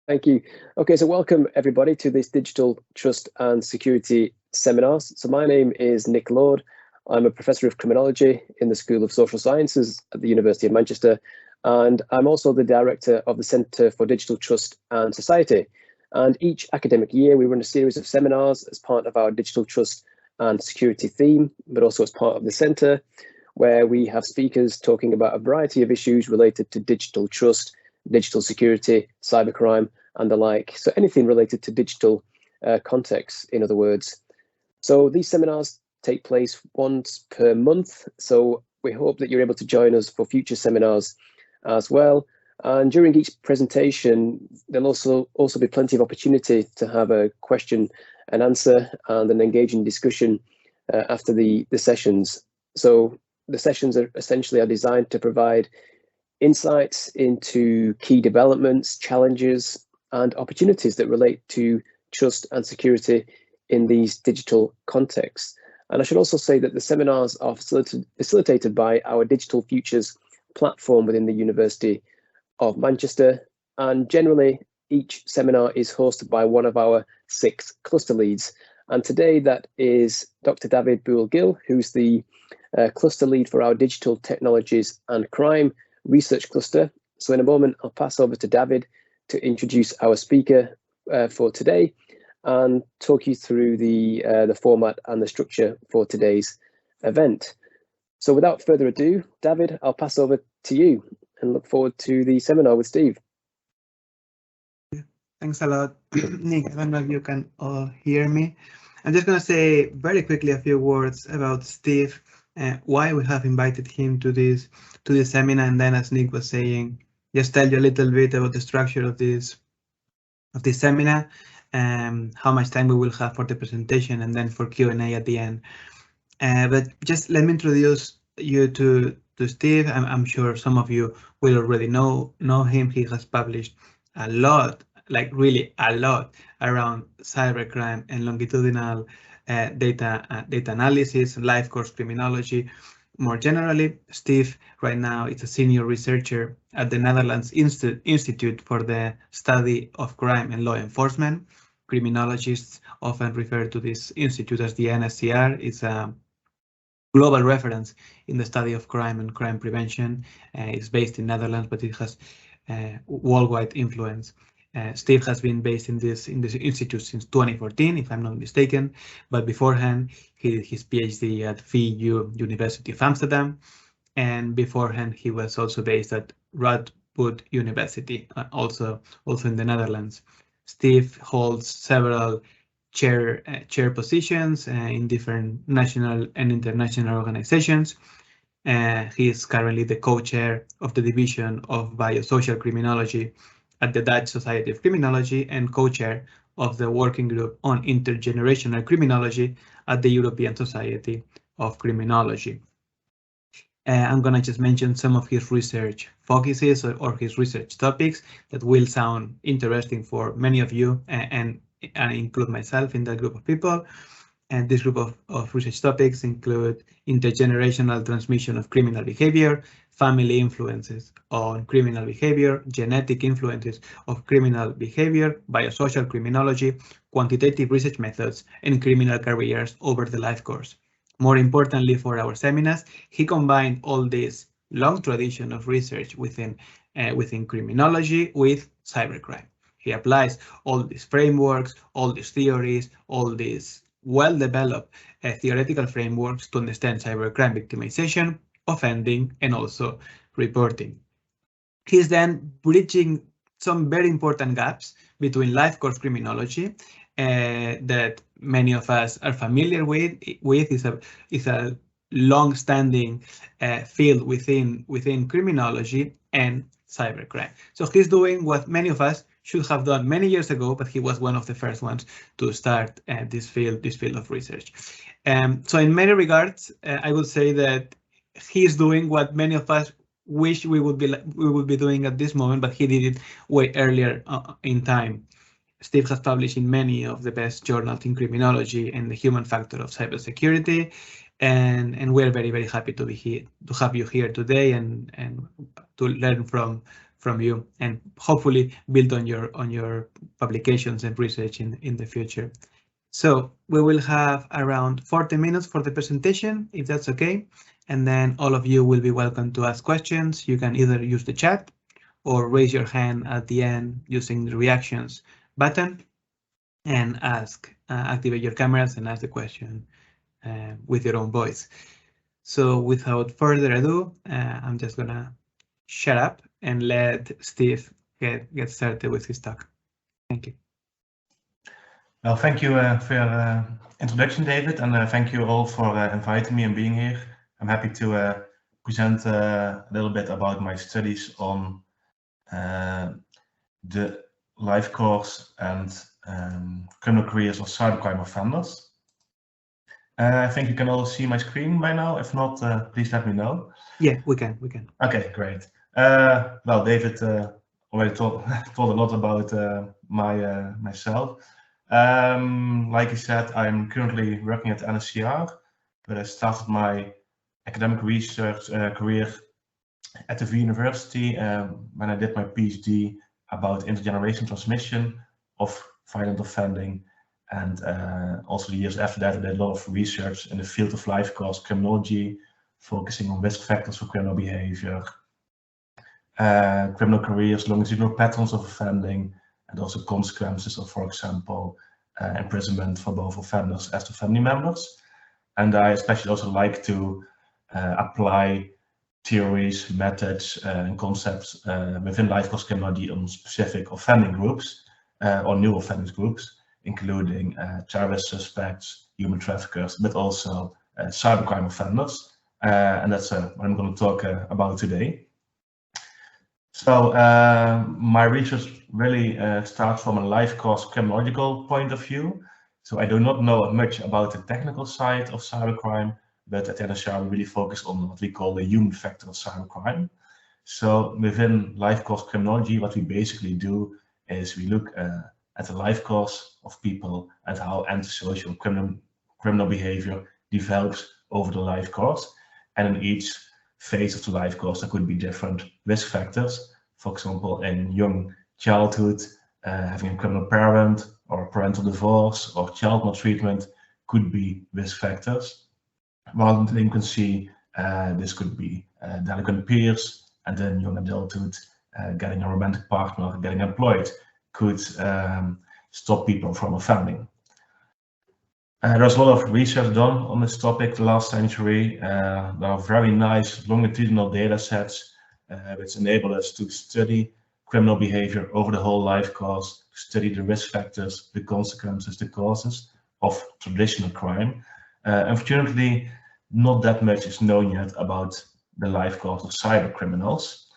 Thank you. Okay, so welcome everybody to this Digital Trust and Security seminars. So my name is Nick Lord. I'm a professor of criminology in the School of Social Sciences at the University of Manchester, and I'm also the director of the Centre for Digital Trust and Society. And each academic year, we run a series of seminars as part of our Digital Trust and Security theme, but also as part of the centre, where we have speakers talking about a variety of issues related to digital trust, digital security, cybercrime, and the like. So anything related to digital context, in other words. So these seminars take place once per month. So we hope that you're able to join us for future seminars as well. And during each presentation, there'll also be plenty of opportunity to have a question and answer and an engaging discussion after the sessions. So the sessions are essentially designed to provide insights into key developments, challenges, and opportunities that relate to trust and security in these digital contexts. And I should also say that the seminars are facilitated by our Digital Futures platform within the University of Manchester. And generally, each seminar is hosted by one of our 6 cluster leads. And today that is Dr. David Boole-Gill, who's the cluster lead for our Digital Technologies and Crime Research Cluster. So in a moment, I'll pass over to David to introduce our speaker for today and talk you through the format and the structure for today's event. So without further ado, David, I'll pass over to you and look forward to the seminar with Steve. Thanks a lot, Nick. I don't know if you can all hear me. I'm just going to say very quickly a few words about Steve, why we have invited him to this seminar, and then, as Nick was saying, just tell you a little bit about the structure of this seminar, how much time we will have for the presentation, and then for Q&A at the end. But just let me introduce you to Steve. I'm sure some of you will already know him. He has published a lot, like really a lot, around cybercrime and longitudinal data analysis and life course criminology. More generally, Steve right now is a senior researcher at the Netherlands Institute for the Study of Crime and Law Enforcement. Criminologists often refer to this institute as the NSCR. It's a global reference in the study of crime and crime prevention. It's based in Netherlands, but it has worldwide influence. Steve has been based in this institute since 2014, if I'm not mistaken, but beforehand he did his PhD at VU University of Amsterdam, and beforehand he was also based at Radboud University, also in the Netherlands. Steve holds several chair positions in different national and international organizations. He is currently the co-chair of the Division of Biosocial Criminology at the Dutch Society of Criminology and co-chair of the Working Group on Intergenerational Criminology at the European Society of Criminology. I'm going to just mention some of his research focuses or his research topics that will sound interesting for many of you, and I include myself in that group of people. And this group of research topics include intergenerational transmission of criminal behavior, family influences on criminal behavior, genetic influences of criminal behavior, biosocial criminology, quantitative research methods, and criminal careers over the life course. More importantly for our seminars, he combined all this long tradition of research within criminology with cybercrime. He applies all these frameworks, all these theories, all these well-developed theoretical frameworks to understand cybercrime victimization, offending, and also reporting. He's then bridging some very important gaps between life course criminology that many of us are familiar with. Is a long-standing field within criminology and cybercrime. So he's doing what many of us should have done many years ago, but he was one of the first ones to start this field of research. So in many regards, I would say that he's doing what many of us wish we would be doing at this moment, but he did it way earlier in time. Steve has published in many of the best journals in criminology and the human factor of cybersecurity, and we're very, very happy to be here, to have you here today, and to learn from from you, and hopefully build on your publications and research in the future. So we will have around 40 minutes for the presentation, if that's okay. And then all of you will be welcome to ask questions. You can either use the chat or raise your hand at the end using the reactions button and activate your cameras and ask the question with your own voice. So without further ado, I'm just gonna shut up and let Steve get started with his talk. Thank you. Well, thank you for your introduction, David, and thank you all for inviting me and being here. I'm happy to present a little bit about my studies on the life course and criminal careers of cybercrime offenders. I think you can all see my screen by now. If not, please let me know. Yeah, we can. Okay, great. Well, David already told a lot about myself. Like you said, I'm currently working at NSCR, but I started my academic research career at the University when I did my PhD about intergenerational transmission of violent offending. And also the years after that, I did a lot of research in the field of life course criminology, focusing on risk factors for criminal behavior, criminal careers, longitudinal patterns of offending, and also consequences of, for example, imprisonment for both offenders as to family members. And I especially also like to apply theories, methods, and concepts within life course criminology on specific offending groups or new offending groups, including terrorist suspects, human traffickers, but also cybercrime offenders. And that's what I'm going to talk about today. So my research really starts from a life course criminological point of view. So I do not know much about the technical side of cybercrime, but at NSCR we really focus on what we call the human factor of cybercrime. So within life course criminology, what we basically do is we look at the life course of people and how antisocial criminal behavior develops over the life course. And in each phase of the life course, there could be different risk factors. For example, in young childhood, having a criminal parent or parental divorce or child maltreatment could be risk factors. While in delinquency, this could be delinquent peers, and then young adulthood, getting a romantic partner, getting employed could stop people from offending. There's a lot of research done on this topic the last century. There are very nice longitudinal data sets which enable us to study criminal behavior over the whole life course, study the risk factors, the consequences, the causes of traditional crime. Unfortunately, not that much is known yet about the life course of cyber criminals.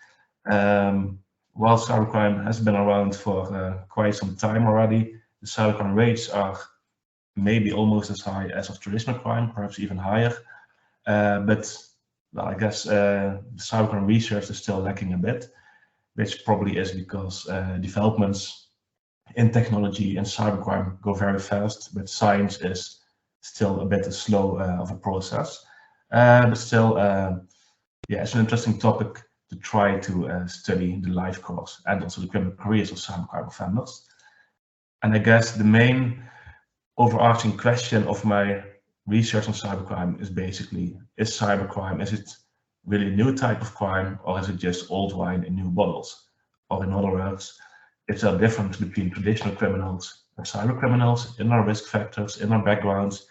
While cybercrime has been around for quite some time already, the cybercrime rates are maybe almost as high as of traditional crime, perhaps even higher. But well, I guess cybercrime research is still lacking a bit, which probably is because developments in technology and cybercrime go very fast, but science is still a bit slow of a process. But still, yeah, it's an interesting topic to try to study the life course and also the criminal careers of cybercrime offenders. And I guess the main overarching question of my research on cybercrime is basically, is cybercrime, is it really a new type of crime, or is it just old wine in new bottles? Or in other words, is there a difference between traditional criminals and cyber criminals in our risk factors, in our backgrounds,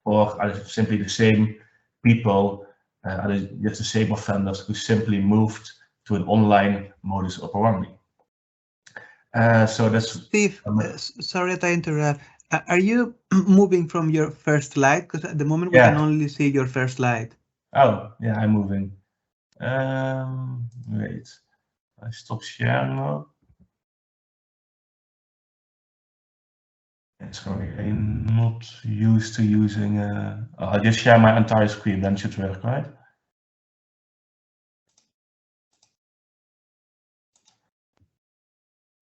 or are they simply the same people, are they just the same offenders who simply moved to an online modus operandi? So that's... Steve, sorry to interrupt. Are you moving from your first slide? Because at the moment we can only see your first slide. Oh, yeah, I'm moving. Wait, I stop sharing now. Sorry, I'm not used to using. I'll just share my entire screen, then it should work, right?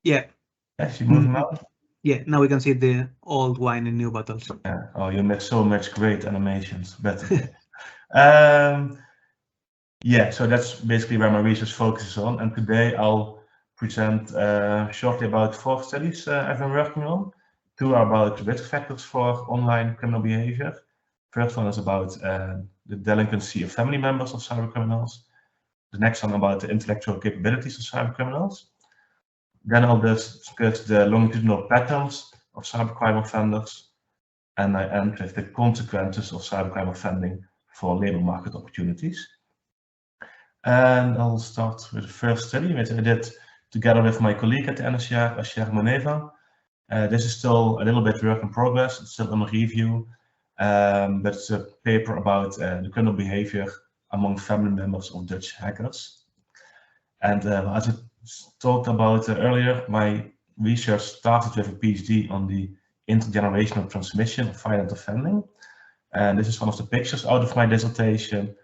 Yeah. Yes, you moving now? Yeah, now we can see the old wine in new bottles. Yeah. Oh, you made so much great animations. But yeah, so that's basically where my research focuses on. And today I'll present shortly about 4 studies I've been working on. 2 are about risk factors for online criminal behavior. First one is about the delinquency of family members of cybercriminals. The next one about the intellectual capabilities of cybercriminals. Then I'll discuss the longitudinal patterns of cybercrime offenders. And I end with the consequences of cybercrime offending for labor market opportunities. And I'll start with the first study, which I did together with my colleague at the NSR, Asher Moneva. This is still a little bit work in progress, it's still under review, but it's a paper about the criminal behavior among family members of Dutch hackers. And as I talked about earlier, my research started with a PhD on the intergenerational transmission of violent offending. And this is one of the pictures out of my dissertation.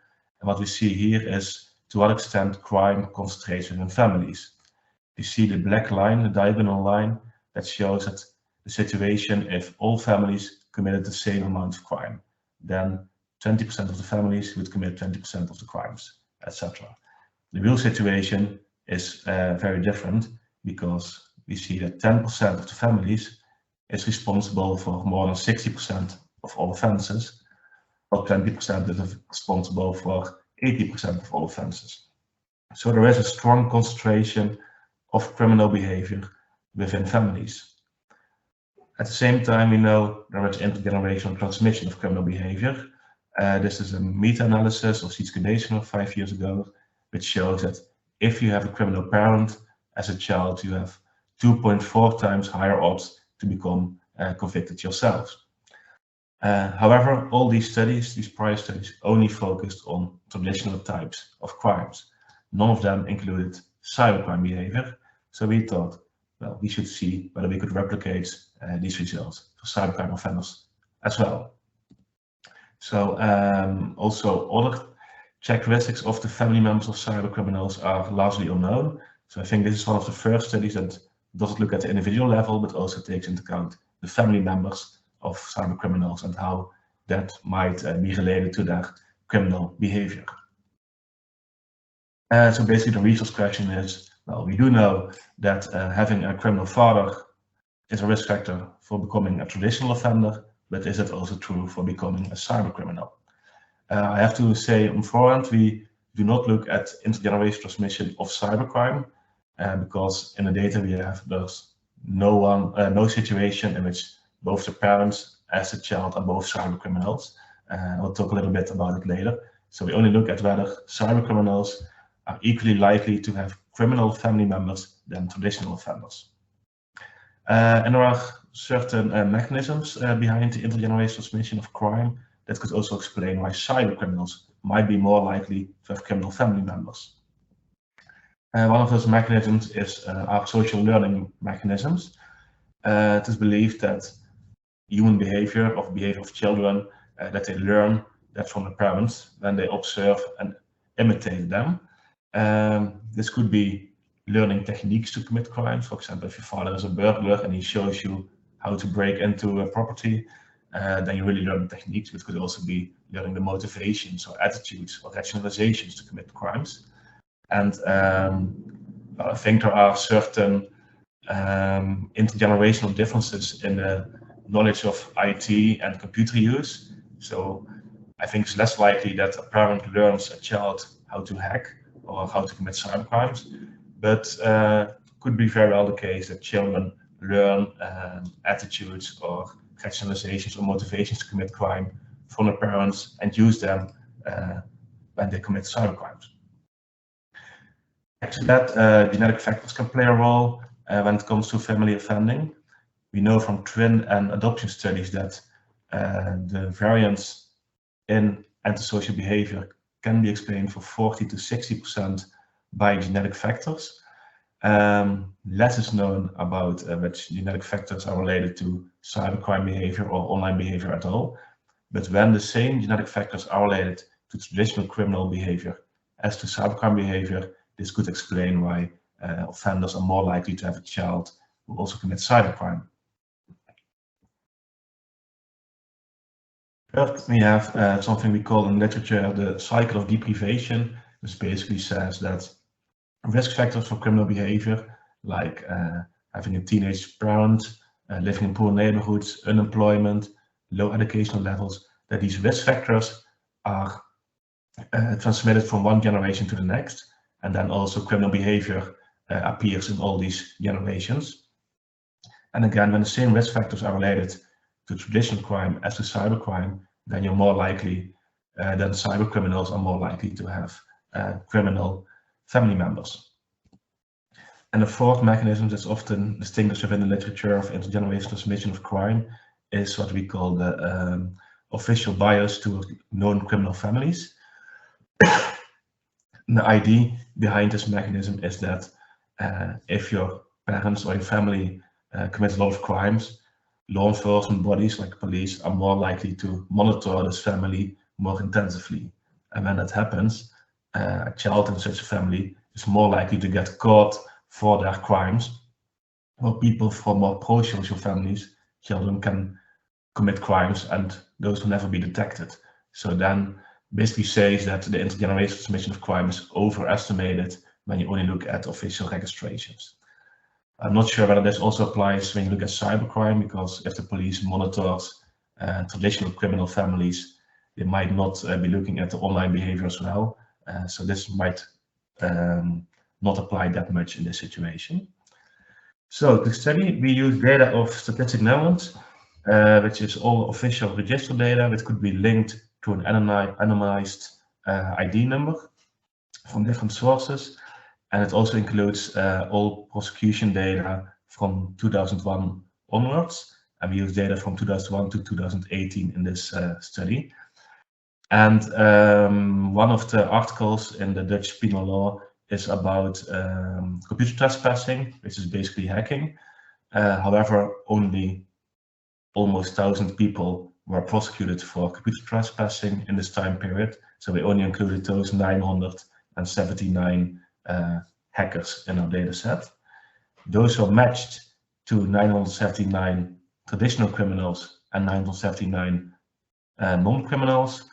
And what we see here is to what extent crime concentrates within families. You see the black line, the diagonal line, that shows that the situation if all families committed the same amount of crime. Then 20% of the families would commit 20% of the crimes, etc. The real situation is very different, because we see that 10% of the families is responsible for more than 60% of all offences, while 20% is responsible for 80% of all offences. So there is a strong concentration of criminal behavior within families. At the same time, we know there is intergenerational transmission of criminal behavior. This is a meta-analysis of Cybercrime 5 years ago, which shows that if you have a criminal parent as a child, you have 2.4 times higher odds to become convicted yourself. However, all these studies, these prior studies, only focused on traditional types of crimes. None of them included cybercrime behavior. So we thought, well, we should see whether we could replicate these results for cybercrime offenders as well. So also other characteristics of the family members of cybercriminals are largely unknown. So I think this is one of the first studies that doesn't look at the individual level, but also takes into account the family members of cybercriminals and how that might be related to their criminal behavior. So basically the research question is, well, we do know that having a criminal father is a risk factor for becoming a traditional offender, but is it also true for becoming a cybercriminal? I have to say on forehand, we do not look at intergenerational transmission of cybercrime, because in the data we have, there's no situation in which both the parents as the child are both cybercriminals. I'll talk a little bit about it later. So we only look at whether cybercriminals are equally likely to have criminal family members than traditional offenders. And there are certain mechanisms behind the intergenerational transmission of crime that could also explain why cybercriminals might be more likely to have criminal family members. One of those mechanisms is our social learning mechanisms. It is believed that human behavior, or behavior of children, that they learn that from the parents when they observe and imitate them. This could be learning techniques to commit crimes. For example, if your father is a burglar and he shows you how to break into a property, then you really learn the techniques. But it could also be learning the motivations or attitudes or rationalizations to commit crimes. And I think there are certain intergenerational differences in the knowledge of IT and computer use. So I think it's less likely that a parent learns a child how to hack or how to commit cybercrimes, but could be very well the case that children learn attitudes or rationalizations or motivations to commit crime from their parents and use them when they commit cybercrimes. Next to that, genetic factors can play a role when it comes to family offending. We know from twin and adoption studies that the variance in antisocial behavior can be explained for 40 to 60% by genetic factors. Less is known about which genetic factors are related to cybercrime behavior or online behavior at all. But when the same genetic factors are related to traditional criminal behavior as to cybercrime behavior, this could explain why offenders are more likely to have a child who also commits cybercrime. First, we have something we call in literature the cycle of deprivation, which basically says that risk factors for criminal behavior like having a teenage parent, living in poor neighborhoods, unemployment, low educational levels, that these risk factors are transmitted from one generation to the next, and then also criminal behavior appears in all these generations. And again, when the same risk factors are related to traditional crime as to cybercrime, then you're more likely, then cyber criminals are more likely to have criminal family members. And the fourth mechanism that's often distinguished within the literature of intergenerational transmission of crime is what we call the official bias to known criminal families. The idea behind this mechanism is that if your parents or your family commit a lot of crimes, law enforcement bodies like police are more likely to monitor this family more intensively. And when that happens, a child in such a family is more likely to get caught for their crimes, while people from more pro-social families, children can commit crimes and those will never be detected. So then basically says that the intergenerational transmission of crime is overestimated when you only look at official registrations. I'm not sure whether this also applies when you look at cybercrime, because if the police monitors traditional criminal families, they might not be looking at the online behavior as well. So this might not apply that much in this situation. So to study, we use data of Statistics Netherlands, which is all official register data, which could be linked to an anonymized ID number from different sources. And it also includes all prosecution data from 2001 onwards. And we use data from 2001 to 2018 in this study. And one of the articles in the Dutch penal law is about computer trespassing, which is basically hacking. However, only almost 1,000 people were prosecuted for computer trespassing in this time period. So we only included those 979 hackers in our data set. Those were matched to 979 traditional criminals and 979 non-criminals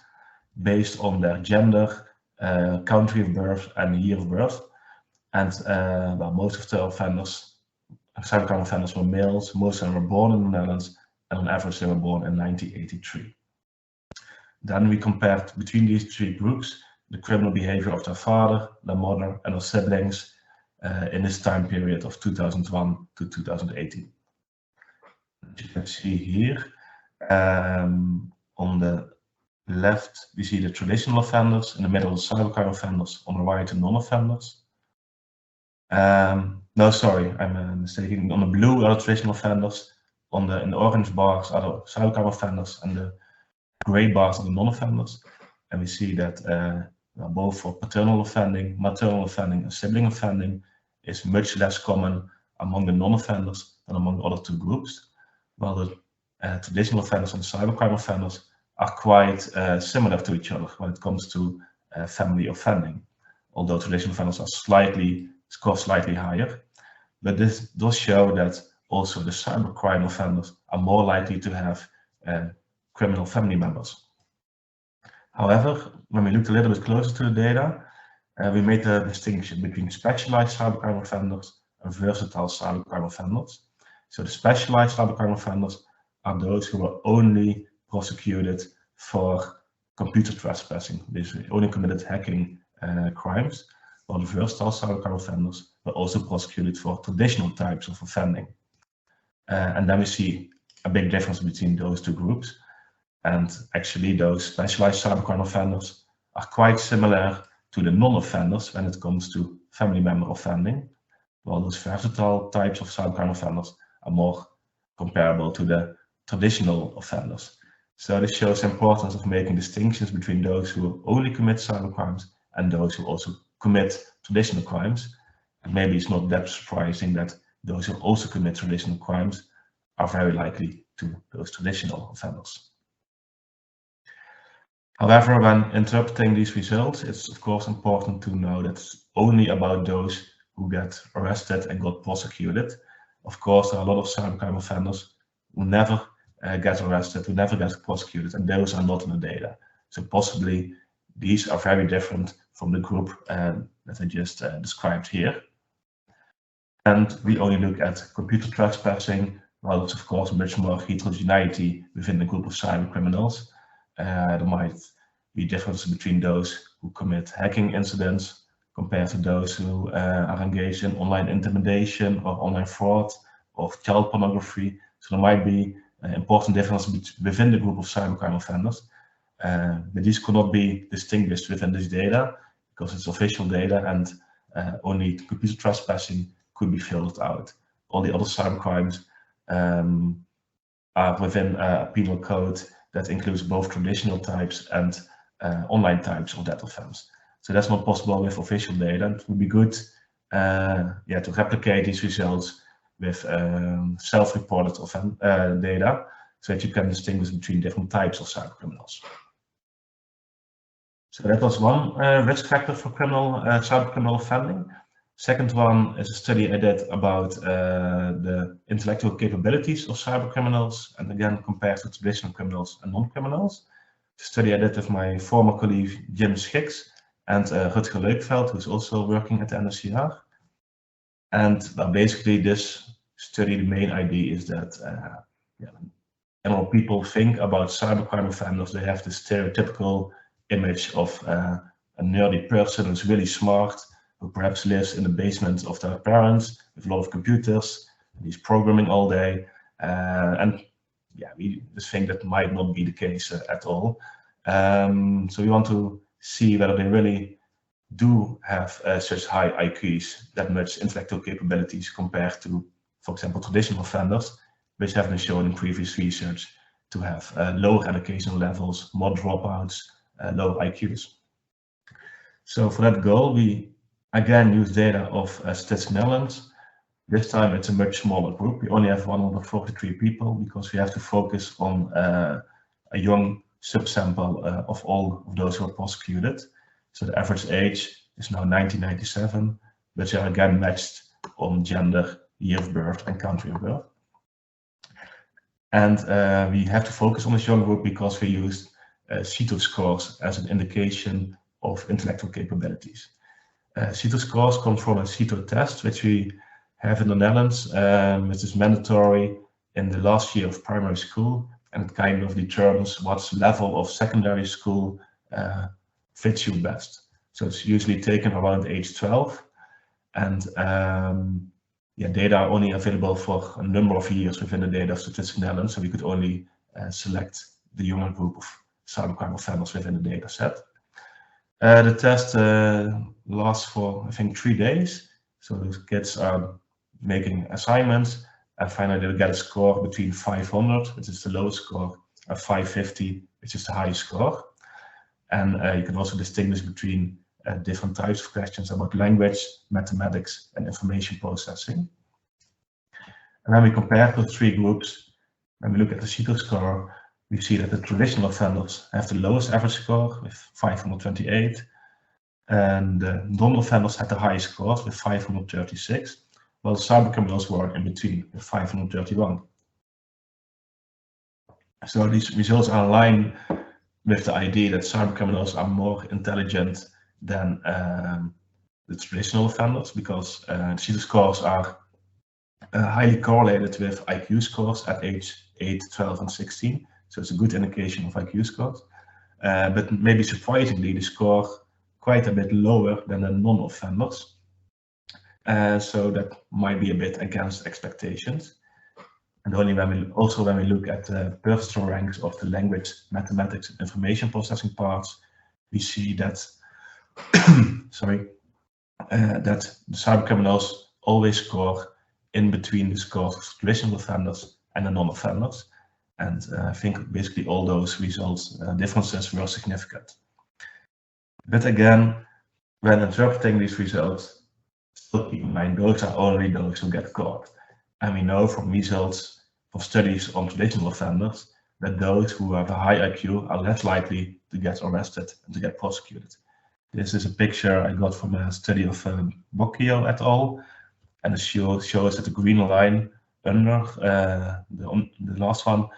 based on their gender, country of birth and year of birth. And well, most of the offenders, cybercrime offenders, were males. Most of them were born in the Netherlands, and on average they were born in 1983. Then we compared between these three groups the criminal behavior of their father, their mother, and their siblings in this time period of 2001 to 2018. As you can see here, on the left we see the traditional offenders, in the middle the cybercrime offenders, on the right the non-offenders. No, sorry, I'm mistaken. On the blue are the traditional offenders, in the orange bars are the cybercrime offenders, and the gray bars are the non-offenders. And we see that both for paternal offending, maternal offending, and sibling offending is much less common among the non-offenders than among the other two groups, while the traditional offenders and the cybercrime offenders are quite similar to each other when it comes to family offending, although traditional offenders are score slightly higher. But this does show that also the cybercrime offenders are more likely to have criminal family members. However, when we looked a little bit closer to the data, we made a distinction between specialized cybercrime offenders and versatile cybercrime offenders. So the specialized cybercrime offenders are those who were only prosecuted for computer trespassing. They only committed hacking crimes, while the versatile cybercrime offenders were also prosecuted for traditional types of offending. And then we see a big difference between those two groups. And actually those specialized cybercrime offenders are quite similar to the non-offenders when it comes to family member offending, while those versatile types of cybercrime offenders are more comparable to the traditional offenders. So this shows the importance of making distinctions between those who only commit cybercrimes and those who also commit traditional crimes. And maybe it's not that surprising that those who also commit traditional crimes are very likely to those traditional offenders. However, when interpreting these results, it's of course important to know that it's only about those who get arrested and got prosecuted. Of course, there are a lot of cybercrime offenders who never get arrested, who never get prosecuted, and those are not in the data. So possibly these are very different from the group that I just described here. And we only look at computer trespassing, while there's of course much more heterogeneity within the group of cyber criminals. There might be differences between those who commit hacking incidents compared to those who are engaged in online intimidation or online fraud or child pornography. So there might be important differences within the group of cybercrime offenders, but these could not be distinguished within this data because it's official data, and only computer trespassing could be filtered out. All the other cybercrimes are within a penal code that includes both traditional types and online types of that offense. So that's not possible with official data. It would be good to replicate these results with self-reported data, so that you can distinguish between different types of cybercriminals. So that was one risk factor for cybercriminal offending. Second one is a study I did about the intellectual capabilities of cybercriminals, and again compared to traditional criminals and non-criminals. The study I did with my former colleague Jim Schicks and Rutger Leukveld, who's also working at the NSCR. And basically this study, the main idea is that when people think about cybercrime offenders, they have this stereotypical image of a nerdy person who's really smart, who perhaps lives in the basement of their parents with a lot of computers, and he's programming all day. We just think that might not be the case at all. So we want to see whether they really do have such high IQs, that much intellectual capabilities compared to, for example, traditional offenders, which have been shown in previous research to have lower educational levels, more dropouts, lower IQs. So for that goal, we again use data of Statistics Netherlands. This time it's a much smaller group. We only have 143 people because we have to focus on a young subsample of all of those who are prosecuted. So the average age is now 1997, but they are again matched on gender, year of birth, and country of birth. And we have to focus on this young group because we used CITO scores as an indication of intellectual capabilities. CITO scores come from a CITO test, which we have in the Netherlands, which is mandatory in the last year of primary school, and it kind of determines what level of secondary school fits you best. So it's usually taken around age 12, and data are only available for a number of years within the data of Statistics Netherlands, so we could only select the younger group of cybercrime offenders within the data set. The test lasts for, I think, 3 days. So those kids are making assignments, and finally they'll get a score between 500, which is the lowest score, and 550, which is the highest score. And you can also distinguish between different types of questions about language, mathematics, and information processing. And when we compare those 3 groups, when we look at the CITO score, we see that the traditional offenders have the lowest average score with 528, and the non-offenders had the highest scores with 536, while the cybercriminals were in between with 531. So these results are in line with the idea that cybercriminals are more intelligent than the traditional offenders, because CITO scores are highly correlated with IQ scores at age 8, 12, and 16. So it's a good indication of IQ scores. But maybe surprisingly, they score quite a bit lower than the non-offenders. So that might be a bit against expectations. And only when we look at the percentile ranks of the language, mathematics, and information processing parts, we see that that the cybercriminals always score in between the scores of traditional offenders and the non-offenders. And I think basically all those results differences were significant. But again, when interpreting these results, still keep in mind those are only those who get caught. And we know from results of studies on traditional offenders that those who have a high IQ are less likely to get arrested and to get prosecuted. This is a picture I got from a study of Bocchio et al. And it shows that the green line under the last one,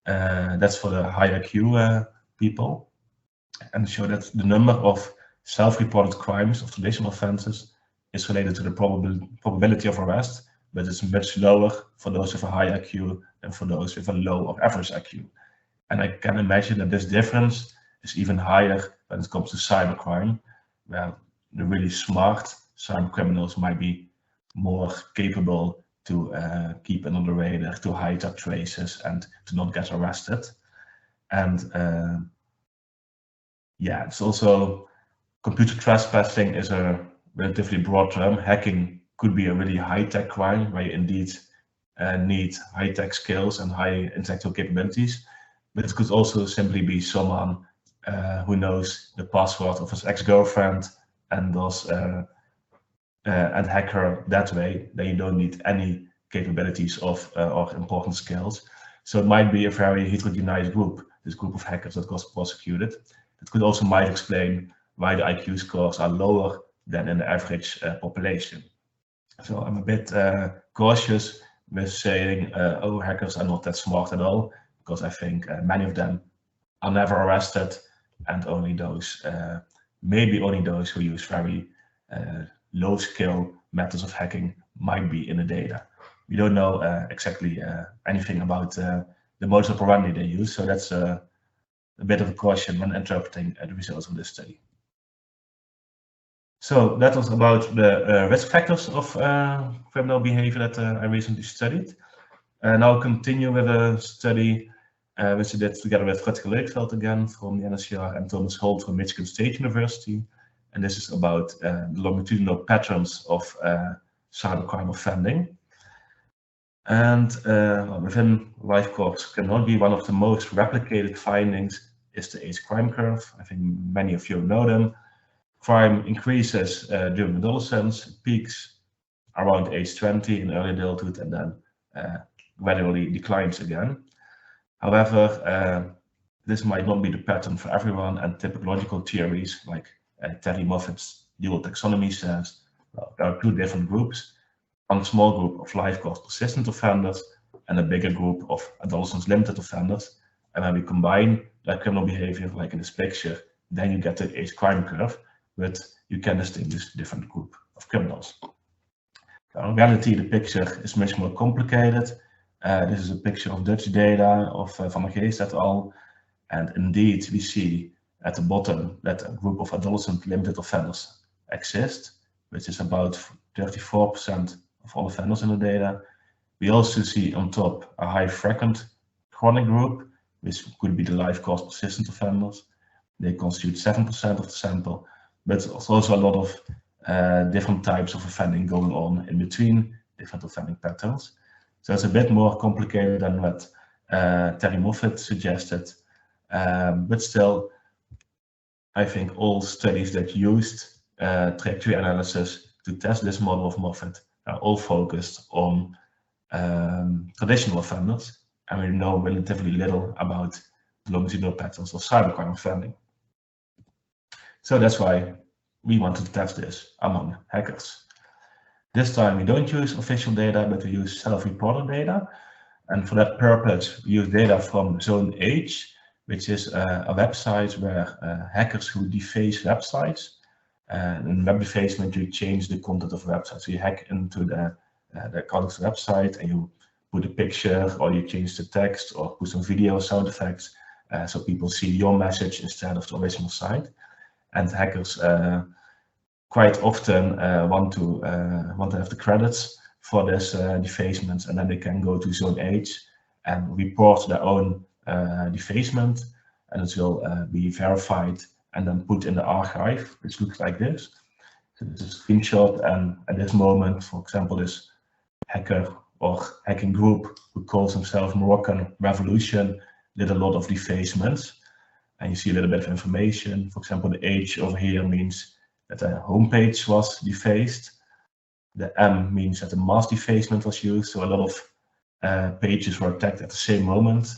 that's for the high IQ people, and show that the number of self-reported crimes of traditional offenses is related to the probability of arrest, but it's much lower for those with a high IQ than for those with a low or average IQ. And I can imagine that this difference is even higher when it comes to cybercrime, where the really smart cyber criminals might be more capable to keep it on the radar, to hide their traces and to not get arrested. And yeah, it's also computer trespassing is a relatively broad term. Hacking could be a really high-tech crime where you indeed need high-tech skills and high intellectual capabilities, but it could also simply be someone who knows the password of his ex-girlfriend and does and hack her that way. Then you don't need any capabilities of or important skills. So it might be a very heterogeneous group, this group of hackers that got prosecuted. It could also might explain why the IQ scores are lower than in the average population. So I'm a bit cautious with saying, oh, hackers are not that smart at all, because I think many of them are never arrested, and only those, maybe only those who use very low skill methods of hacking might be in the data. We don't know exactly anything about the modus operandi they use, so that's a bit of a caution when interpreting the results of this study. So that was about the risk factors of criminal behavior that I recently studied. And I'll continue with a study which I did together with Rutger Leekveld again from the NSCR and Thomas Holt from Michigan State University. And this is about the longitudinal patterns of cybercrime offending. And within life course criminology, one of the most replicated findings is the age crime curve. I think many of you know them. Crime increases during adolescence, peaks around age 20 in early adulthood, and then gradually declines again. However, this might not be the pattern for everyone, and typological theories like Terry Moffat's dual taxonomy says, well, there are two different groups. One small group of life course persistent offenders and a bigger group of adolescence limited offenders. And when we combine that criminal behavior, like in this picture, then you get the age crime curve, but you can distinguish different group of criminals. Now, in reality, the picture is much more complicated. This is a picture of Dutch data of Van der Geest et al. And indeed, we see at the bottom that a group of adolescent limited offenders exist, which is about 34% of all offenders in the data. We also see on top a high frequent chronic group, which could be the life course persistent offenders. They constitute 7% of the sample, but there's also a lot of different types of offending going on in between different offending patterns. So it's a bit more complicated than what Terry Moffat suggested, but still, I think all studies that used trajectory analysis to test this model of Moffat are all focused on traditional offenders, and we know relatively little about the longitudinal patterns of cybercrime offending. So that's why we wanted to test this among hackers. This time we don't use official data, but we use self-reported data. And for that purpose, we use data from Zone H, which is a website where hackers who deface websites, in web defacement, you change the content of the website. So you hack into the content of the website and you put a picture, or you change the text, or put some video sound effects, so people see your message instead of the original site. And hackers quite often want to have the credits for this defacement, and then they can go to Zone H and report their own defacement, and it will be verified and then put in the archive, which looks like this. So this is a screenshot, and at this moment, for example, this hacker or hacking group who calls himself Moroccan Revolution did a lot of defacements. And you see a little bit of information. For example, the H over here means that the homepage was defaced. The M means that the mass defacement was used, so a lot of pages were attacked at the same moment.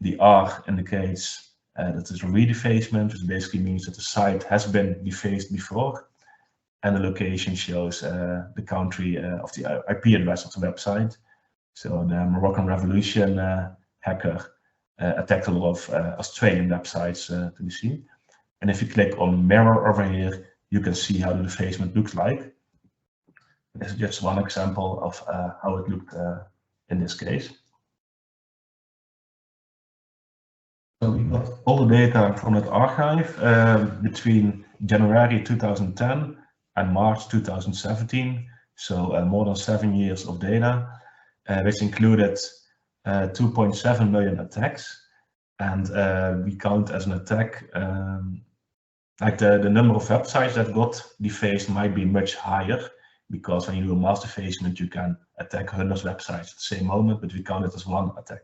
The R indicates that it's a redefacement, which basically means that the site has been defaced before. And the location shows the country of the IP address of the website. So the Moroccan Revolution hacker attacked a lot of Australian websites to be seen. And if you click on mirror over here, you can see how the defacement looks like. This is just one example of how it looked in this case. So we got all the data from that archive between January 2010 and March 2017. So more than 7 years of data, which included 2.7 million attacks. And we count as an attack, like the number of websites that got defaced might be much higher, because when you do a mass defacement, you can attack hundreds of websites at the same moment, but we count it as one attack.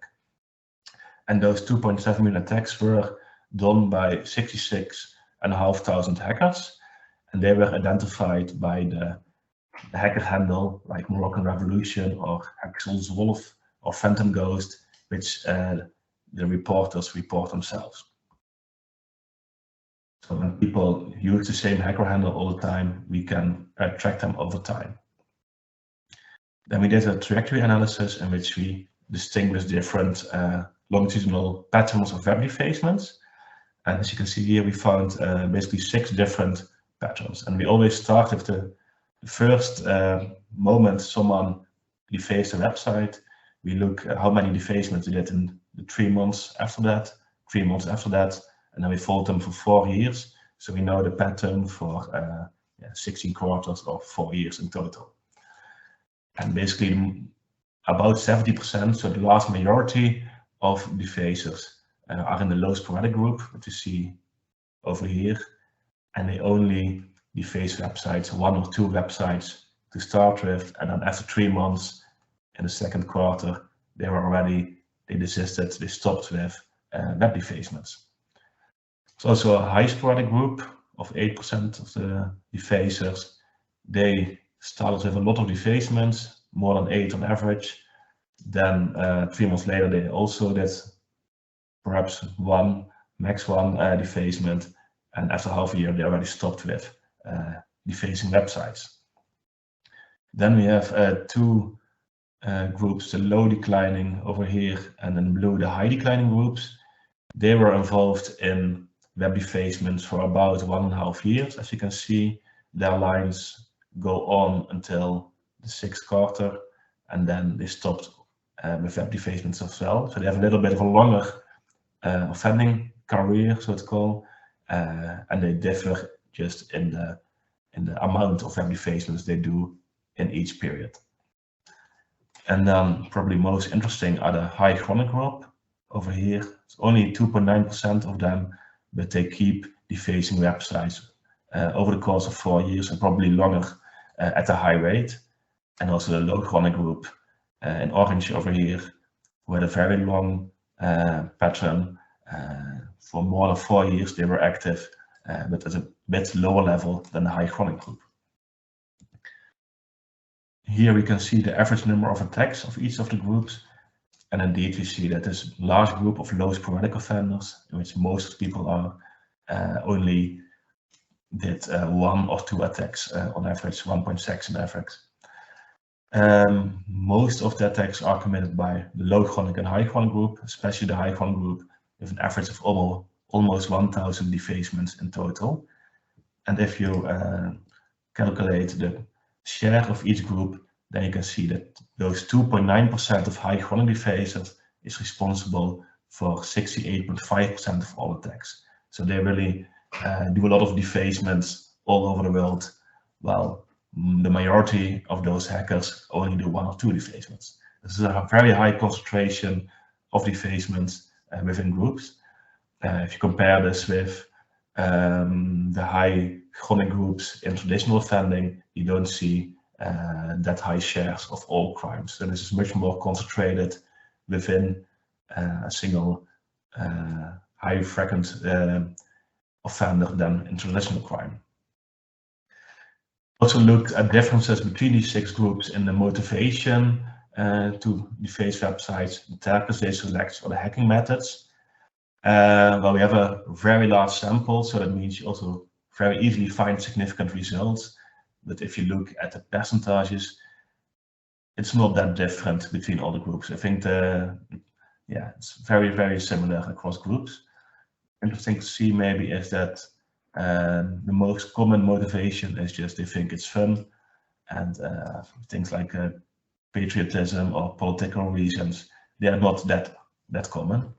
And those 2.7 million attacks were done by 66,500 hackers, and they were identified by the hacker handle like Moroccan Revolution or Hexel's Wolf or Phantom Ghost, which the reporters report themselves. So when people use the same hacker handle all the time, we can track them over time. Then we did a trajectory analysis in which we distinguish different longitudinal patterns of web defacements. And as you can see here, we found basically 6 different patterns. And we always start with the first moment someone defaced a website. We look at how many defacements they did in the 3 months after that, 3 months after that, and then we followed them for 4 years. So we know the pattern for 16 quarters or 4 years in total. And basically about 70%, so the vast majority of defacers are in the low sporadic group, which you see over here, and they only deface websites, 1 or 2 websites to start with, and then after 3 months in the second quarter, they desisted, they stopped with web defacements. It's also a high sporadic group of 8% of the defacers. They started with a lot of defacements, more than 8 on average. Then 3 months later, they also did perhaps max one defacement, and after half a year, they already stopped with defacing websites. Then we have 2 groups, the low declining over here, and in blue, the high declining groups. They were involved in web defacements for about 1.5 years. As you can see, their lines go on until the 6th quarter, and then they stopped with web defacements as well. So they have a little bit of a longer offending career, so it's called, and they differ just in the amount of web defacements they do in each period. And then probably most interesting are the high chronic group over here. It's only 2.9% of them, but they keep defacing websites over the course of 4 years and probably longer at a high rate. And also the low chronic group in orange over here, who had a very long pattern. For more than 4 years they were active, but at a bit lower level than the high chronic group. Here we can see the average number of attacks of each of the groups, and indeed we see that this large group of low sporadic offenders, in which most people are, only did 1 or 2 attacks on average, 1.6 on average. Most of the attacks are committed by the low chronic and high chronic group, especially the high chronic group, with an average of almost 1,000 defacements in total. And if you calculate the share of each group, then you can see that those 2.9% of high chronic defacers is responsible for 68.5% of all attacks. So they really do a lot of defacements all over the world, while the majority of those hackers only do 1 or 2 defacements. This is a very high concentration of defacements within groups. If you compare this with the high chronic groups in traditional offending, you don't see that high shares of all crimes. So this is much more concentrated within a single high frequent offender than in traditional crime. Also looked at differences between these 6 groups in the motivation to deface websites, the targets they select, or the hacking methods. Well, we have a very large sample, so that means you also very easily find significant results. But if you look at the percentages, it's not that different between all the groups. I think it's very, very similar across groups. Interesting to see maybe is that the most common motivation is just they think it's fun. and things like patriotism or political reasons, they are not that common.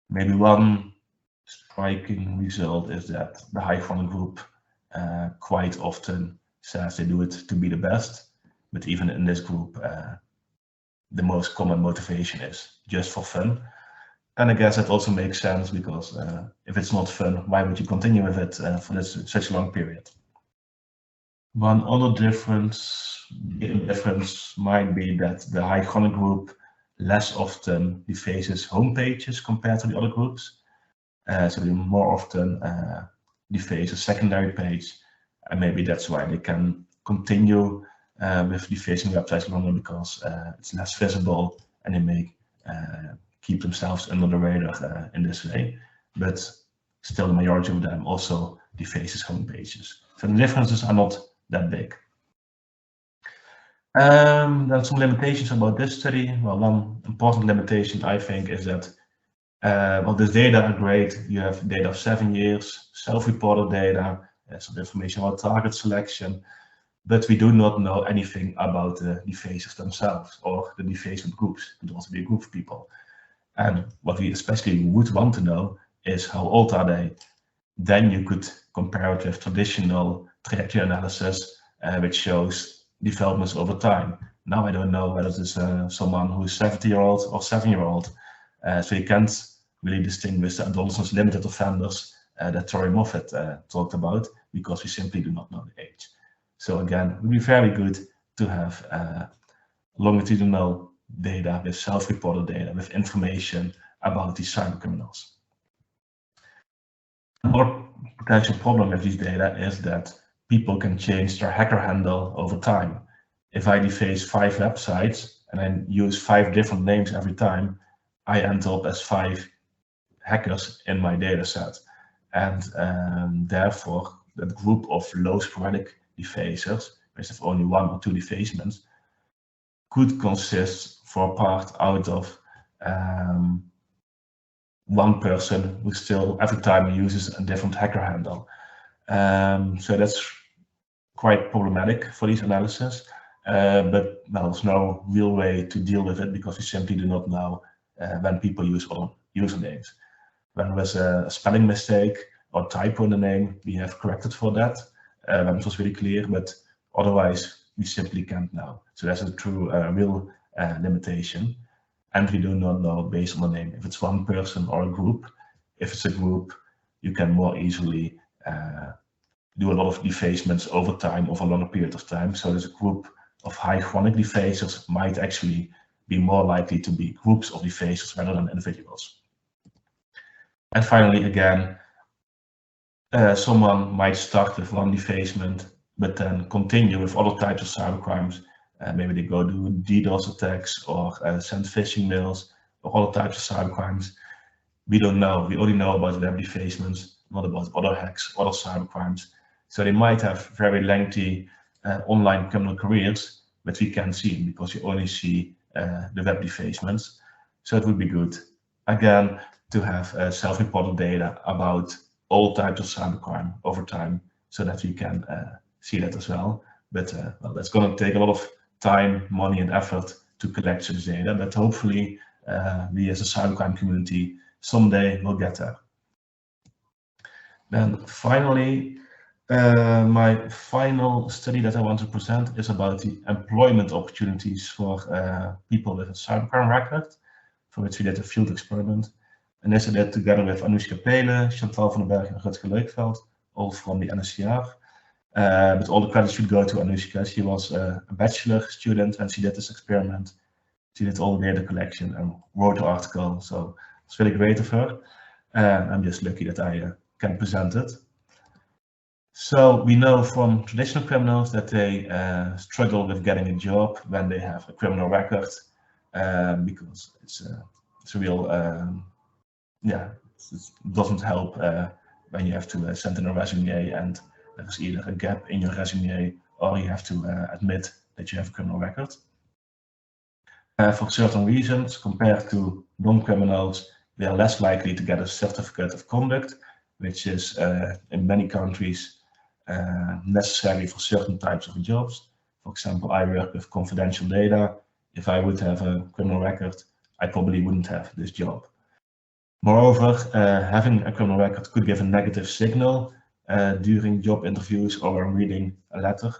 Maybe one striking result is that the high chronic group quite often says they do it to be the best, but even in this group, the most common motivation is just for fun. And I guess that also makes sense, because if it's not fun, why would you continue with it for such a long period? One other difference might be that the high chronic group less often defaces home pages compared to the other groups. So they more often deface a secondary page, and maybe that's why they can continue with defacing websites longer, because it's less visible and they may keep themselves under the radar in this way. But still, the majority of them also defaces home pages. So the differences are not that big. There are some limitations about this study. Well, one important limitation, I think, is that well, this data are great. You have data of 7 years, self-reported data, some information about target selection, but we do not know anything about the defacers themselves or the defacement groups. It could also be a group of people. And what we especially would want to know is how old are they. Then you could compare it with traditional trajectory analysis, which shows developments over time. Now I don't know whether it is someone who is 70-year-old or 7-year-old. So you can't really distinguish the adolescents limited offenders that Tori Moffat talked about, because we simply do not know the age. So again, it would be very good to have longitudinal data with self-reported data, with information about these cybercriminals. Another potential problem with these data is that people can change their hacker handle over time. If I deface 5 websites and I use 5 different names every time, I end up as 5 hackers in my data set. And therefore, that group of low sporadic defacers, which have only 1 or 2 defacements, could consist for a part out of one person who still every time uses a different hacker handle. So that's quite problematic for these analyses, but well, there's no real way to deal with it, because we simply do not know when people use other usernames. When there's a spelling mistake or typo in the name, we have corrected for that when it was really clear, but otherwise we simply can't know. So that's a true real limitation. And we do not know based on the name if it's one person or a group. If it's a group, you can more easily do a lot of defacements over time, over a longer period of time. So there's a group of high chronic defacers might actually be more likely to be groups of defacers rather than individuals. And finally, again, someone might start with one defacement, but then continue with other types of cybercrimes. Maybe they go do DDoS attacks or send phishing mails or other types of cybercrimes. We don't know. We only know about web defacements, not about other hacks, other cybercrimes. So they might have very lengthy online criminal careers, but we can't see them because you only see the web defacements. So it would be good, again, to have self-reported data about all types of cybercrime over time, so that we can see that as well. But well, that's going to take a lot of time, money, and effort to collect such data. But hopefully, we as a cybercrime community someday will get there. Then finally, my final study that I want to present is about the employment opportunities for people with a cybercrime record, for which we did a field experiment. And this I did together with Anoushka Pele, Chantal van den Berg, and Rutger Leukveld, all from the NSCR. But all the credit should go to Anoushka. She was a bachelor student and she did this experiment. She did all the data collection and wrote the article, so it's really great of her. I'm just lucky that I can present it. So we know from traditional criminals that they struggle with getting a job when they have a criminal record, because it's a real, yeah, it doesn't help when you have to send in a resume and there's either a gap in your resume or you have to admit that you have a criminal record. For certain reasons, compared to non-criminals, they are less likely to get a certificate of conduct, which is in many countries necessary for certain types of jobs. For example, I work with confidential data. If I would have a criminal record, I probably wouldn't have this job. Moreover, having a criminal record could give a negative signal during job interviews or reading a letter,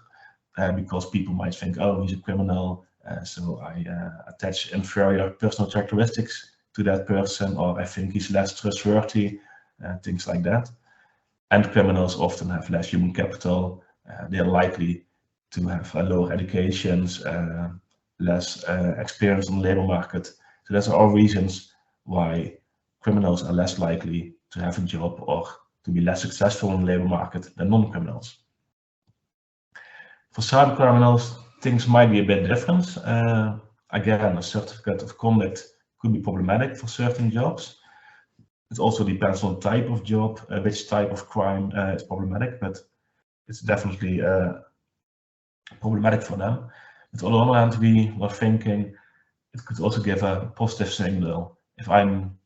because people might think, oh, he's a criminal, so I attach inferior personal characteristics to that person, or I think he's less trustworthy, things like that. And criminals often have less human capital. They're likely to have lower educations, less experience on the labor market. So those are all reasons why criminals are less likely to have a job or to be less successful in the labor market than non-criminals. For cybercriminals, things might be a bit different. Again, a certificate of conduct could be problematic for certain jobs. It also depends on the type of job, which type of crime is problematic, but it's definitely problematic for them. But on the other hand, we were thinking it could also give a positive signal. If I'm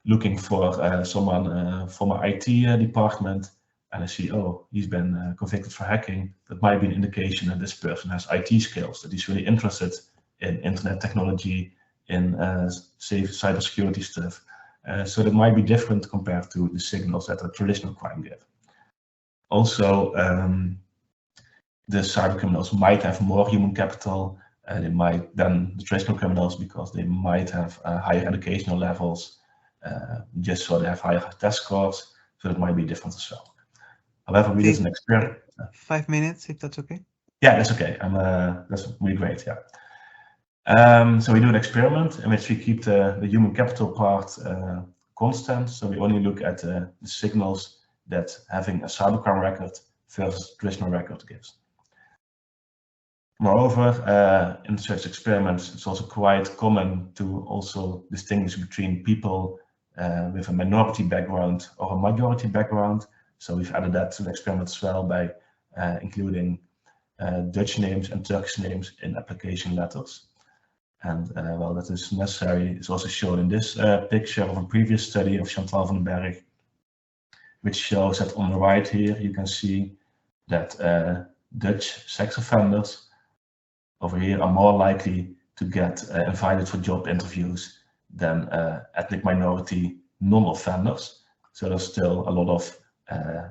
looking for someone for my IT department, and I see, oh, he's been convicted for hacking, that might be an indication that this person has IT skills, that he's really interested in internet technology, in cybersecurity stuff. So that might be different compared to the signals that a traditional crime give. Also, the cybercriminals might have more human capital than the traditional criminals, because they might have higher educational levels, just so they have higher test scores, so it might be different as well. However, we did an experiment. 5 minutes, if that's okay. Yeah, that's okay. That's really great. Yeah. So we do an experiment in which we keep the human capital part constant. So we only look at the signals that having a cybercrime record versus traditional record gives. Moreover, in such experiments, it's also quite common to also distinguish between people with a minority background or a majority background. So we've added that to the experiment as well by including Dutch names and Turkish names in application letters. And well, that is necessary. It's also shown in this picture of a previous study of Chantal van den Berg, which shows that on the right here, you can see that Dutch sex offenders over here are more likely to get invited for job interviews than ethnic minority non-offenders. So there's still a lot of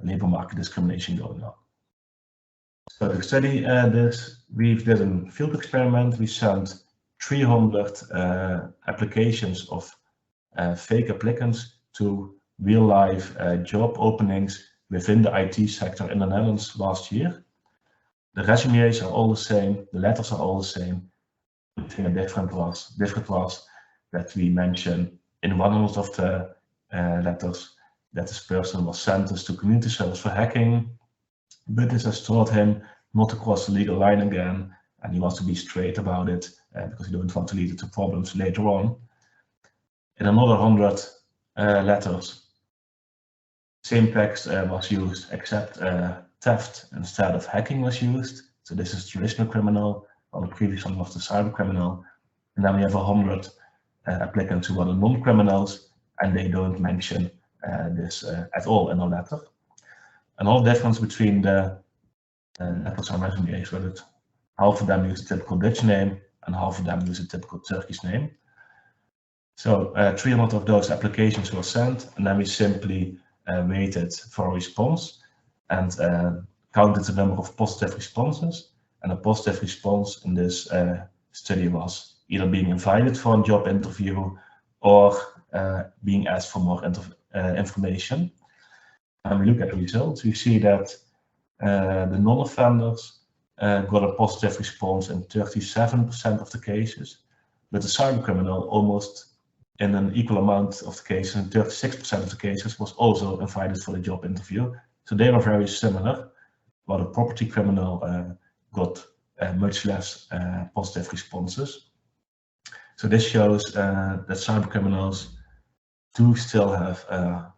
labor market discrimination going on. So to study this, we did a field experiment. We sent 300 applications of fake applicants to real-life job openings within the IT sector in the Netherlands last year. The resumes are all the same, the letters are all the same. The thing that different was that we mentioned in one of the letters that this person was sentenced to community service for hacking, but this has taught him not to cross the legal line again, and he wants to be straight about it because he don't want to lead it to problems later on. In another 100 letters, same text was used, except theft instead of hacking was used. So this is traditional criminal, while the previous one was the cyber criminal. And then we have 100 applicants who are the non-criminals, and they don't mention this at all in the letter. Another difference between the letters and resumes was that half of them use a typical Dutch name and half of them use a typical Turkish name. So 300 of those applications were sent, and then we simply waited for a response and counted the number of positive responses. And a positive response in this study was either being invited for a job interview or being asked for more information. And we look at the results, we see that the non-offenders got a positive response in 37% of the cases, but the cybercriminal almost in an equal amount of the cases, in 36% of the cases, was also invited for the job interview. So they were very similar, while the property criminal got much less positive responses. So this shows that cybercriminals do still have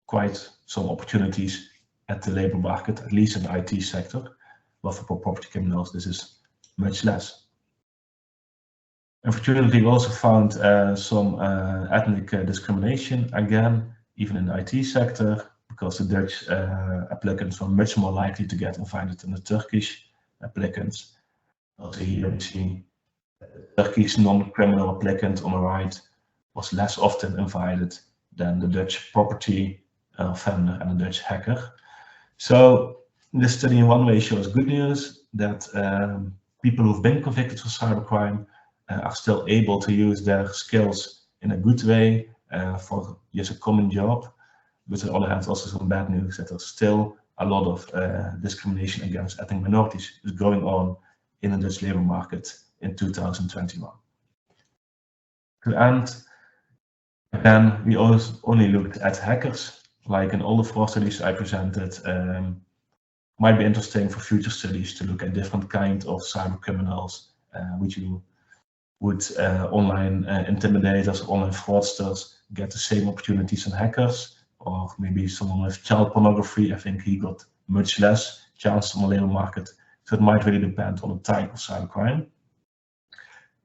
quite some opportunities at the labor market, at least in the IT sector, but for property criminals this is much less. Unfortunately, we also found some ethnic discrimination, again, even in the IT sector, because the Dutch applicants were much more likely to get invited than the Turkish applicants. Also here we see Turkey's non-criminal applicant on the right was less often invited than the Dutch property offender and the Dutch hacker. So this study in one way shows good news that people who've been convicted for cybercrime are still able to use their skills in a good way for just a common job. But on the other hand, also some bad news that there's still a lot of discrimination against ethnic minorities is going on in the Dutch labor market in 2021. To end, then we only looked at hackers, like in all the 4 studies I presented. Might be interesting for future studies to look at different kinds of cyber criminals, which you would online intimidators, online fraudsters get the same opportunities as hackers, or maybe someone with child pornography. I think he got much less chance on the labor market. So it might really depend on the type of cybercrime.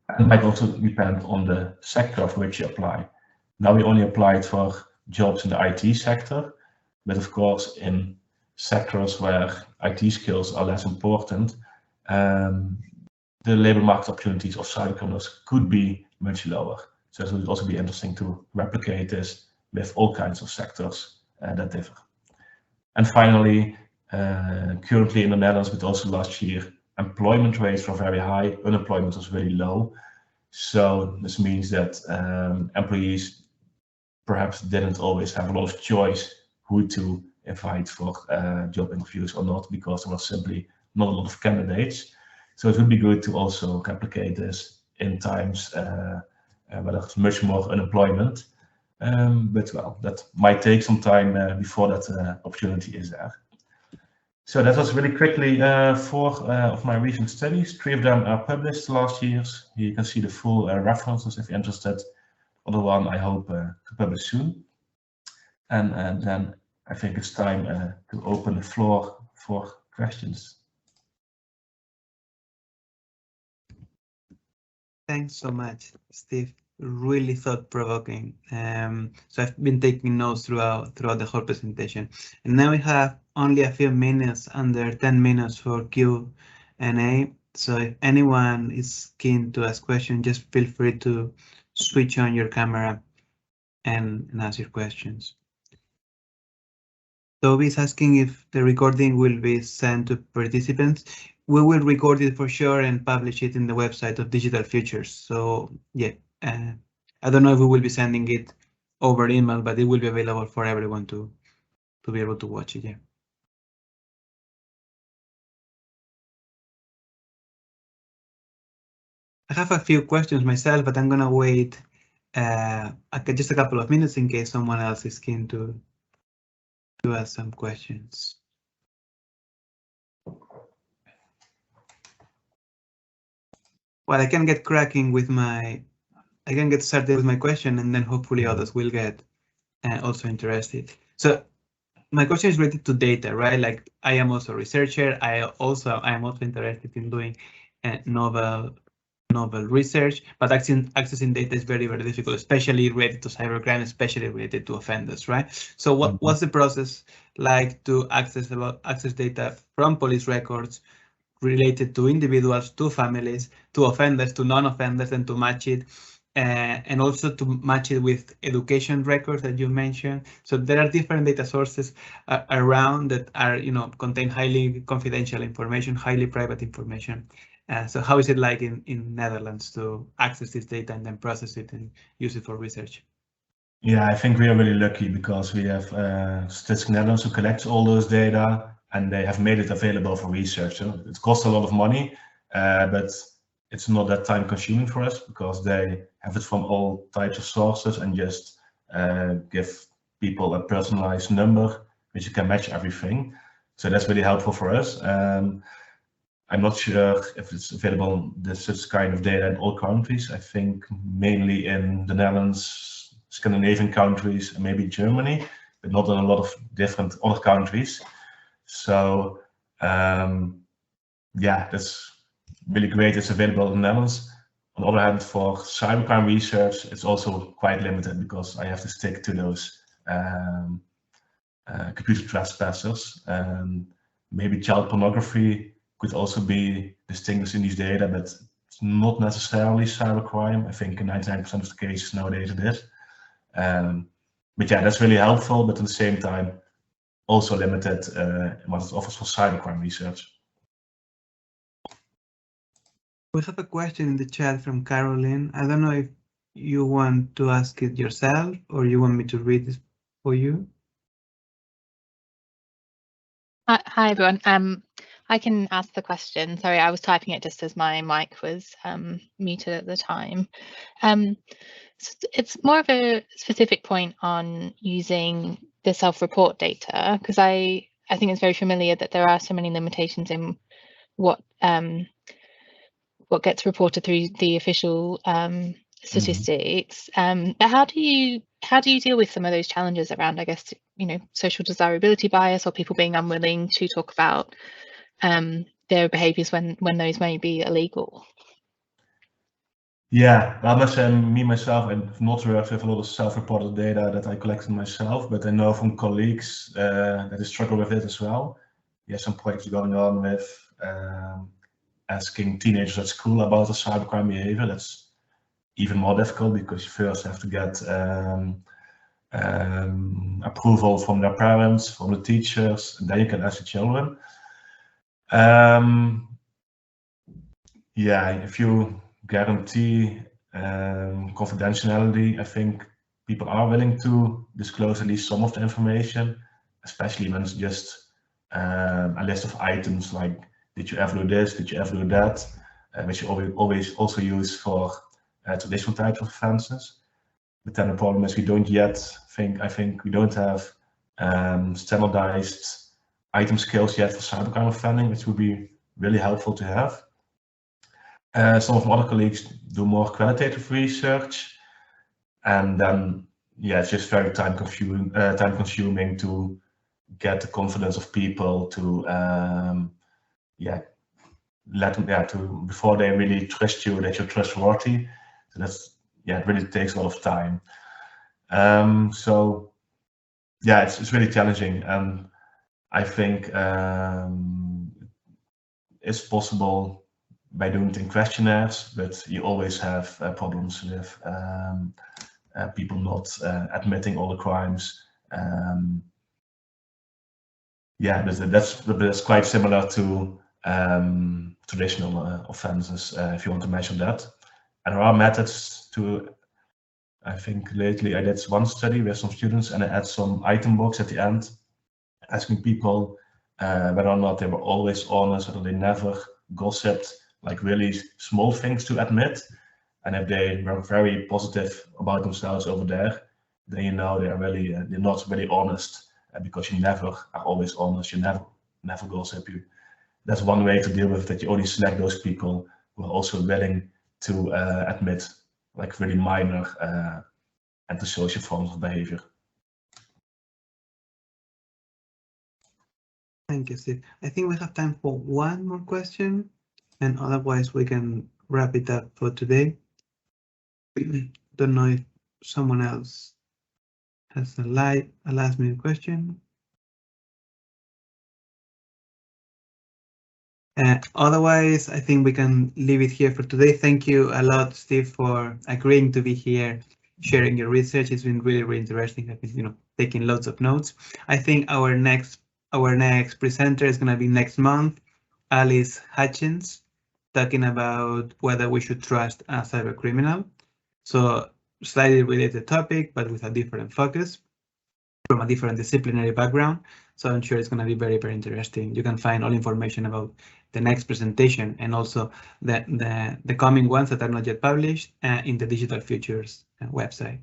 And it might also depend on the sector for which you apply. Now we only applied for jobs in the IT sector, but of course in sectors where IT skills are less important, the labor market opportunities of cybercriminals could be much lower. So it would also be interesting to replicate this with all kinds of sectors that differ. And finally, currently in the Netherlands, but also last year, employment rates were very high, unemployment was very low. So this means that employees perhaps didn't always have a lot of choice who to invite for job interviews or not, because there was simply not a lot of candidates. So it would be good to also replicate this in times where there's much more unemployment. But well, that might take some time before that opportunity is there. So that was really quickly 4 of my recent studies. 3 of them are published last year. Here you can see the full references if you're interested. Other one I hope to publish soon. And then I think it's time to open the floor for questions. Thanks so much, Steve. Really thought-provoking. So I've been taking notes throughout the whole presentation. And now we have only a few minutes, under 10 minutes for Q&A. So if anyone is keen to ask questions, just feel free to switch on your camera and ask your questions. Toby is asking if the recording will be sent to participants. We will record it for sure and publish it in the website of Digital Futures. So yeah, I don't know if we will be sending it over email, but it will be available for everyone to be able to watch it. Yeah. I have a few questions myself, but I'm gonna wait just a couple of minutes in case someone else is keen to ask some questions. Well, I can get cracking with I can get started with my question, and then hopefully others will get also interested. So my question is related to data, right? Like I am also a researcher. I am also interested in doing novel research, but accessing data is very, very difficult, especially related to cybercrime, especially related to offenders, right? So what's the process like to access data from police records related to individuals, to families, to offenders, to non-offenders, and to match it, and also to match it with education records that you mentioned. So there are different data sources around that are, contain highly confidential information, highly private information. So how is it like in Netherlands to access this data and then process it and use it for research? Yeah, I think we are really lucky because we have Statistics Netherlands who collects all those data, and they have made it available for research. So it costs a lot of money, but it's not that time consuming for us because they have it from all types of sources and just give people a personalized number which you can match everything. So that's really helpful for us. I'm not sure if it's available, such kind of data in all countries. I think mainly in the Netherlands, Scandinavian countries, and maybe Germany, but not in a lot of different other countries. So yeah, that's really great. It's available in the Netherlands. On the other hand, for cybercrime research, it's also quite limited because I have to stick to those computer trespassers. Maybe child pornography could also be distinguishing these data, but it's not necessarily cybercrime. I think in 99% of the cases nowadays it is. But yeah, that's really helpful, but at the same time, also limited what it offers for cybercrime research. We have a question in the chat from Caroline. I don't know if you want to ask it yourself or you want me to read this for you. Hi everyone. I can ask the question. Sorry, I was typing it just as my mic was muted at the time. So it's more of a specific point on using the self-report data, because I think it's very familiar that there are so many limitations in what gets reported through the official statistics. But how do you deal with some of those challenges around, I guess, social desirability bias, or people being unwilling to talk about their behaviours when those may be illegal? Yeah, I must say, myself, I've not worked with a lot of self-reported data that I collected myself, but I know from colleagues that they struggle with it as well. There's some projects going on with asking teenagers at school about the cybercrime behavior. That's even more difficult because you first have to get approval from their parents, from the teachers, and then you can ask the children. Yeah, if you guarantee confidentiality, I think people are willing to disclose at least some of the information, especially when it's just a list of items like, did you ever do this, did you ever do that, which you always also use for traditional types of offences. But then the problem is we don't yet I think we don't have standardized item scales yet for cybercrime offending, which would be really helpful to have. Some of my other colleagues do more qualitative research, and then yeah, it's just very time consuming to get the confidence of people to let them before they really trust you that you're trustworthy. So that's it really takes a lot of time. So yeah, it's really challenging, and I think it's possible by doing it in questionnaires, but you always have problems with people not admitting all the crimes. Yeah, that's quite similar to traditional offences, if you want to measure that. And there are methods to, I think lately I did one study with some students and I had some item box at the end asking people whether or not they were always honest, whether they never gossiped, like really small things to admit. And if they were very positive about themselves over there, then you know they're not really honest, because you never are always honest, you never gossip. That's one way to deal with it, that you only select those people who are also willing to admit like really minor antisocial forms of behavior. Thank you, Steve. I think we have time for one more question, and otherwise we can wrap it up for today. Don't know if someone else has a last minute question. Otherwise, I think we can leave it here for today. Thank you a lot, Steve, for agreeing to be here, sharing your research. It's been really, really interesting. I've been, taking lots of notes. I think our next presenter is going to be next month, Alice Hutchins, talking about whether we should trust a cybercriminal. So slightly related topic, but with a different focus from a different disciplinary background. So I'm sure it's going to be very, very interesting. You can find all information about the next presentation and also the coming ones that are not yet published in the Digital Futures website.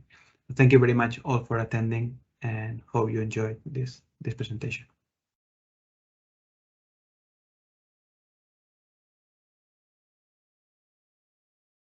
Thank you very much all for attending, and hope you enjoyed this presentation.